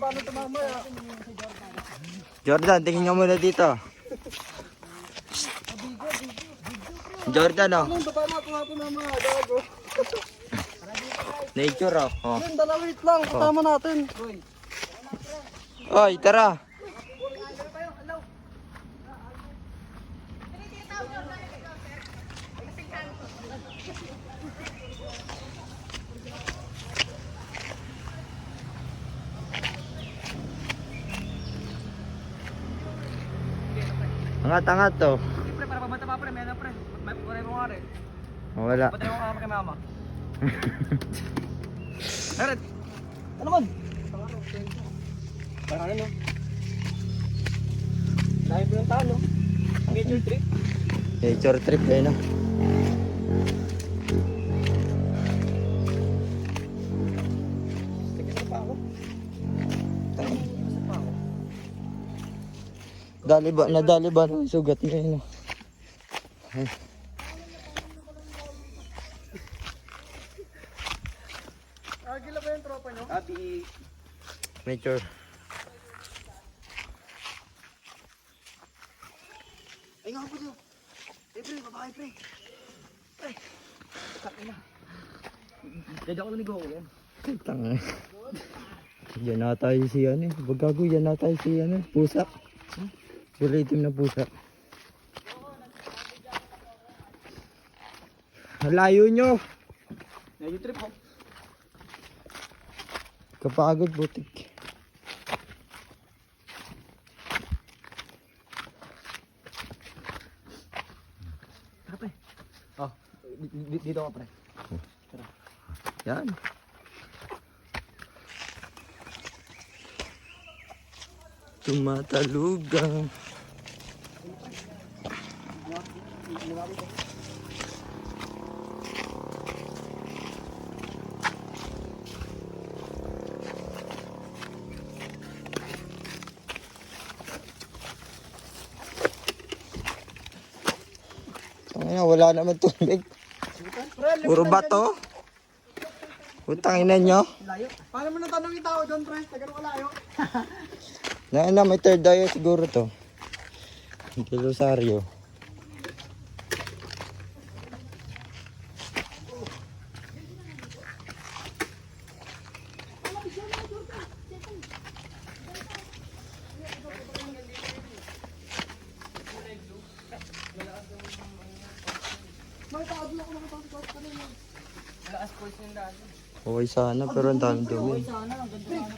paano ito mamaya. Jordan, tingin nga muna dito. Jordan, oh. Anong baba na ito mamaya, gago. Nature, oh. Oh. Yun, dalawit lang, kasama natin. Oy, tara. Angat-angat to. Pre, para pabata pa pre, may ano pre. May pare mo nga rin. Wala. Pati mo nga kay mama. Eret. Ano man? Parang ano? Dahil po yung tao, no? Nature trip. Nature trip, eh, no? Tignan pa ako. Pa ako. Nadali ba ng sugat ngayon, no? Ay. Agila ba yung tropa nyo? Abi. Nature. Ay nga po siya. Pre, babae pre. Pre. Sakin na. Dada ko naligaw ko yan. Tanga. Yan na tayo si ano eh. Bagago, yan na tayo si ano, pusa. Relative na pusa. Layo nyo. Nature trip ko. Kapagod, butik. Tara pre. Oh, dito ka pre. Yan. Tumatalugang. Tangina, wala naman tubig. Puro bato. Utang ina nyo. Layo. Paano mo natanong yung tao doon pre? Tagano ka layo? Na, may third eye siguro to. Ito Rosario. May tao doon ako nakapasok kanina. Malakas po yung daan. Okay sana pero ang daming dumi. Sana, ang ganda na.